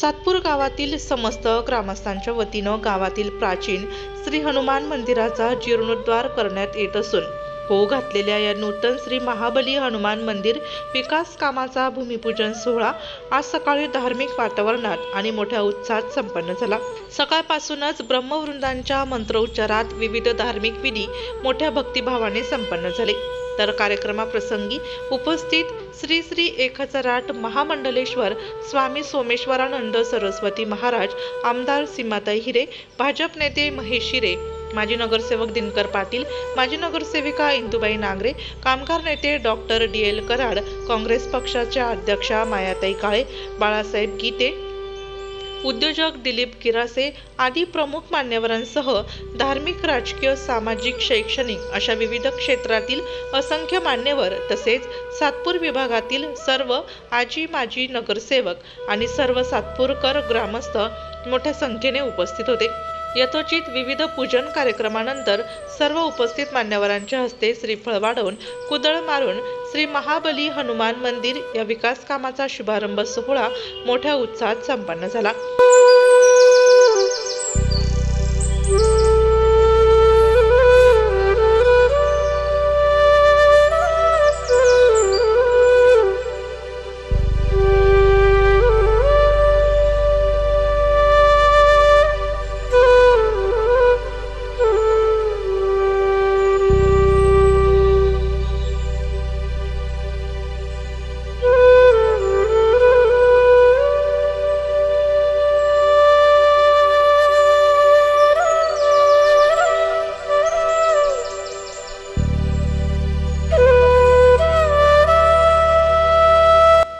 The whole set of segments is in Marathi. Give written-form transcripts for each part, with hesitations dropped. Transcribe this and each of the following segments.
सातपूर गावातील समस्त ग्रामस्थांच्या वतीनं गावातील प्राचीन श्री हनुमान मंदिराचा जीर्णोद्धार करण्यात येत असून होऊ घातलेल्या या नूतन श्री महाबली हनुमान मंदिर विकास कामाचा भूमिपूजन सोहळा आज सकाळी धार्मिक वातावरणात आणि मोठ्या उत्साहात संपन्न झाला। सकाळपासूनच ब्रह्मवृंदांच्या मंत्रोच्चारात विविध धार्मिक विधी मोठ्या भक्तिभावाने संपन्न झाले। तर कार्यक्रमाप्रसंगी उपस्थित श्री श्री 1008 महामंडलेश्वर स्वामी सोमेश्वरानंद सरस्वती महाराज, आमदार सीमाताई हिरे, भाजप नेते महेश हिरे, माजी नगरसेवक दिनकर पाटील, माजी नगरसेविका इंदुबाई नागरे, कामगार नेते डॉक्टर DL कराड, काँग्रेस पक्षाच्या अध्यक्षा मायाताई काळे, बाळासाहेब गीते, उद्योजक दिलीप किरासे आदी प्रमुख मान्यवरांसह धार्मिक, राजकीय, सामाजिक, शैक्षणिक अशा विविध क्षेत्रातील असंख्य मान्यवर तसेच सातपूर विभागातील सर्व आजी माजी नगरसेवक आणि सर्व सातपूरकर ग्रामस्थ मोठ्या संख्येने उपस्थित होते। यथोचित विविध पूजन कार्यक्रमानंतर सर्व उपस्थित मान्यवरांच्या हस्ते श्रीफळ वाढवून कुदळ मारून श्री महाबली हनुमान मंदिर या विकास कामाचा शुभारंभ सोहळा मोठ्या उत्साहात संपन्न झाला।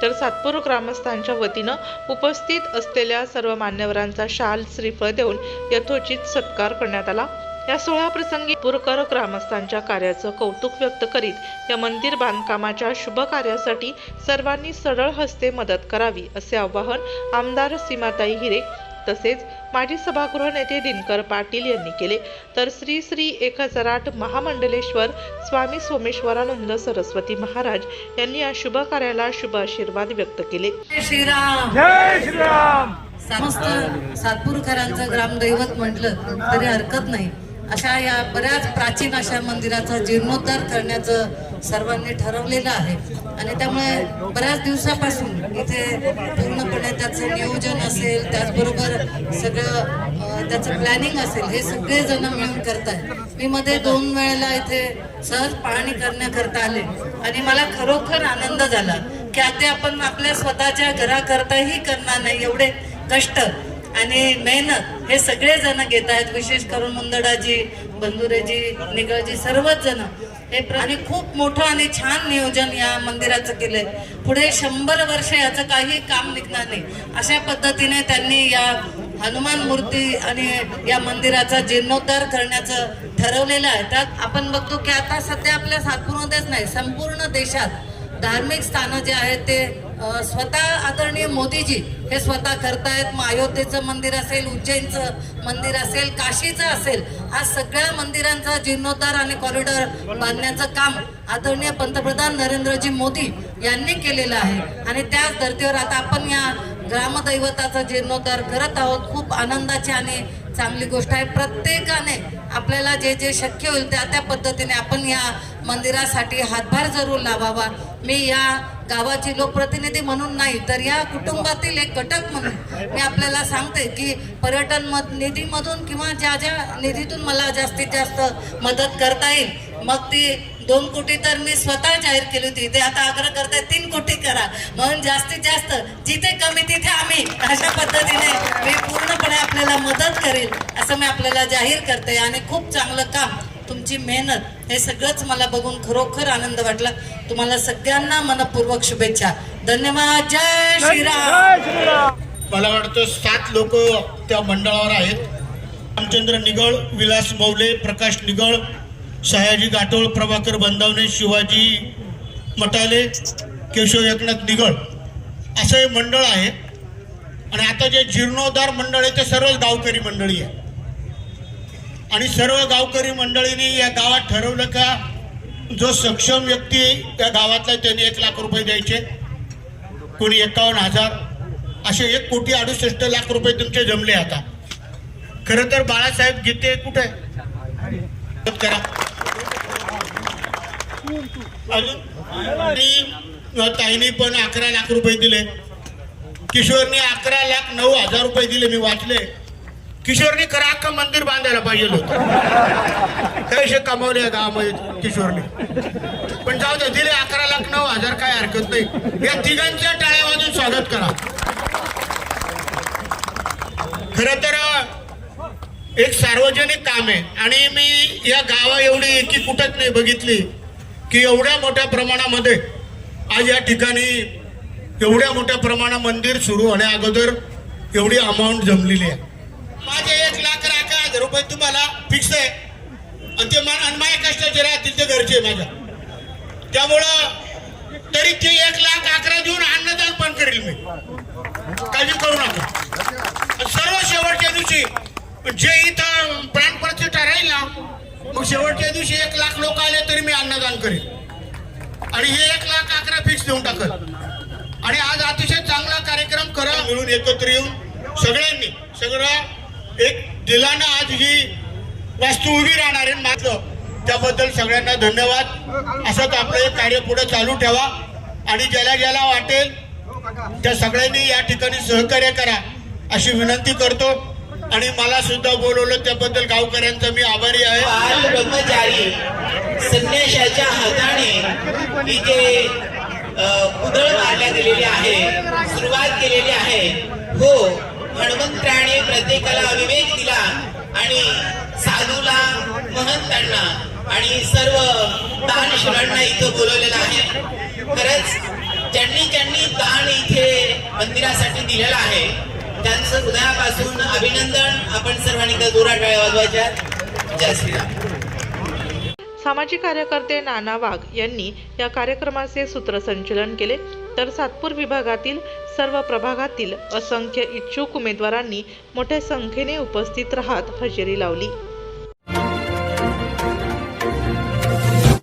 तर सातपूर ग्रामस्थांच्या वतीनं उपस्थित असलेल्या सर्व मान्यवरांचा शाल, श्रीफळ देऊन यथोचित सत्कार करण्यात आला। या सोहळ्याप्रसंगी सातपूरकर ग्रामस्थांच्या कार्याचं कौतुक व्यक्त करीत या मंदिर बांधकामाच्या शुभ कार्यासाठी सर्वांनी सरळ हस्ते मदत करावी असे आवाहन आमदार सीमाताई हिरे तसेच माजी सभागृह नेते दिनकर पाटील यांनी केले। तर श्री श्री 1008 महामंडलेश्वर स्वामी सोमेश्वरानंद सरस्वती महाराज यांनी या शुभ कार्याला शुभ आशीर्वाद व्यक्त केले। जय श्रीराम, जय श्रीराम। समस्त सातपूरकरांचं ग्रामदैवत म्हटलं तरी हरकत नाही। अशा या बऱ्याच प्राचीन अशा मंदिराचा जीर्णोद्धार करण्याचं सर्वांनी ठरवलेलं आहे आणि त्यामुळे बऱ्याच दिवसापासून इथे पूर्णपणे त्याचं नियोजन असेल, त्याचबरोबर सगळं त्याचं प्लॅनिंग असेल, हे सगळे जण मिळून करतायत। मी मध्ये 2 वेळेला इथे सहज पाहणी करण्याकरता आले आणि मला खरोखर आनंद झाला की आता आपण आपल्या स्वतःच्या घराकरताही करणार नाही, एवढे कष्ट आणि मेहनत हे सगळे जण घेत आहेत। विशेष करून मुंदडाजी, बंधुरेजी, निगळजी सर्वच जण हे आणि खूप मोठं आणि छान नियोजन या मंदिराचं केलंय। पुढे 100 वर्ष याचं काही काम निघणार नाही अशा पद्धतीने त्यांनी या हनुमान मूर्ती आणि या मंदिराचा जीर्णोद्धार करण्याचं ठरवलेलं आहे। त्यात आपण बघतो की आता सध्या आपल्या सातपूरमध्येच नाही, संपूर्ण देशात धार्मिक स्थानं जे आहेत ते स्वतः आदरणीय मोदीजी हे स्वतः करतायत। मग अयोध्येचं मंदिर असेल, उज्जैनचं मंदिर असेल, काशीचं असेल, हा सगळ्या मंदिरांचा जीर्णोद्धार आणि कॉरिडॉर बांधण्याचं काम आदरणीय पंतप्रधान नरेंद्रजी मोदी यांनी केलेलं आहे आणि त्याच धर्तीवर आता आपण या ग्रामदैवताचा जीर्णोद्धार करत आहोत। खूप आनंदाची आणि चांगली गोष्ट आहे। प्रत्येकाने आपल्याला जे जे शक्य होईल त्या पद्धतीने आपण या मंदिरासाठी हातभार जरूर लावावा। मी या गावाची लोकप्रतिनिधी म्हणून नाही तर या कुटुंबातील एक घटक म्हणून मी आपल्याला सांगते की पर्यटन निधीमधून किंवा ज्या ज्या निधीतून मला जास्तीत जास्त मदत करता येईल, मग ती 2 कोटी तर मी स्वतः जाहीर केली होती, ते आता आग्रह करताय 3 कोटी करा, म्हणून जास्तीत जास्त जिथे कमी तिथे आम्ही अशा पद्धतीने मी पूर्णपणे आपल्याला मदत करेल असं मी आपल्याला जाहीर करते। आणि खूप चांगलं काम, तुमची मेहनत हे सगळंच मला बघून खरोखर आनंद वाटला। तुम्हाला सगळ्यांना मनपूर्वक शुभेच्छा, धन्यवाद। जय श्रीराम। मला वाटतं 7 लोक त्या मंडळावर आहेत। रामचंद्र निगळ, विलास मौले, प्रकाश निगळ, सयाजी गाठोळ, प्रभाकर बंदावणे, शिवाजी मटाले, केशव एकनाथ निगळ असं हे मंडळ आहे। आणि आता जे जीर्णोद्धार मंडळ आहे ते सर्व गावकरी मंडळी आहे आणि सर्व गावकरी मंडळींनी या गावात ठरवलं का जो सक्षम व्यक्ती त्या गावातला त्यांनी 1 लाख रुपये द्यायचे, कोणी 51,000 असे 1,68,00,000 रुपये तुमचे जमले. आता खरं तर बाळासाहेब गीते कुठे आहे? करा अजून. आणि ताईनी पण 11 लाख रुपये दिले. किशोरनी 11,09,000 रुपये दिले. मी वाचले. किशोरनी खरं अख्खं मंदिर बांधायला पाहिजे होतं. पैसे कमावले गावामध्ये किशोरने. पण जाऊ दे, दिले 11,09,000, काय हरकत नाही. या तिघांच्या टाळ्या वाजून स्वागत करा. खरं तर एक सार्वजनिक काम आहे आणि मी या गावा एवढी एकी कुठंच नाही बघितली की एवढ्या मोठ्या प्रमाणामध्ये आज या ठिकाणी एवढ्या मोठ्या प्रमाणात मंदिर सुरू होण्या अगोदर एवढी अमाऊंट जमलेली आहे. माझे 1,11,000 रुपये तुम्हाला फिक्स आहे आणि ते माझ्या कष्टाचे राहतील, ते घरचे माझ्या. त्यामुळं तरी ते 1,11,000 देऊन अन्नदान पण करेल मी, काळजी करू नका. सर्व शेवटच्या दिवशी जे इथं प्राणप्रतिष्ठा राहील ना, मग शेवटच्या दिवशी 1,00,000 लोक आले तरी मी अन्नदान करेन आणि हे 1,11,000 फिक्स देऊन टाकल. आणि आज अतिशय चांगला कार्यक्रम करा, मिळून एकत्र येऊन सगळ्यांनी सगळं एक दिलानं आज ही वास्तू उभी राहणार आहे. मात्र त्याबद्दल सगळ्यांना धन्यवाद. असंच आपलं हे कार्य पुढे चालू ठेवा आणि ज्याला ज्याला वाटेल त्या सगळ्यांनी या ठिकाणी सहकार्य करा अशी विनंती करतो. आणि मला सुद्धा बोलवलं त्याबद्दल गावकऱ्यांचा मी आभारी आहे. बाल ब्रह्मचारी संन्याशाच्या हाताने इथे उधळ मारल्या गेलेली आहे, सुरुवात केलेली आहे. हो, हनुमंतराणे प्रत्येकाला विवेक दिला आणि साधूला, महंतांना आणि सर्व दानशूरांना इथं बोलवलेलं आहे. खरंच ज्यांनी दान इथे मंदिरासाठी दिलेलं आहे त्यांचं हृदयापासून अभिनंदन. आपण सर्वांनी जोरात टाळ्या वाजवायच्या. जय श्रीराम. सामाजिक कार्यकर्ते नाना वाघ यांनी या कार्यक्रमाचे सूत्रसंचालन केले, तर सातपूर विभागातील सर्व प्रभागातील असंख्य इच्छुक उमेदवारांनी मोठ्या संख्येने उपस्थित राहत हजेरी लावली.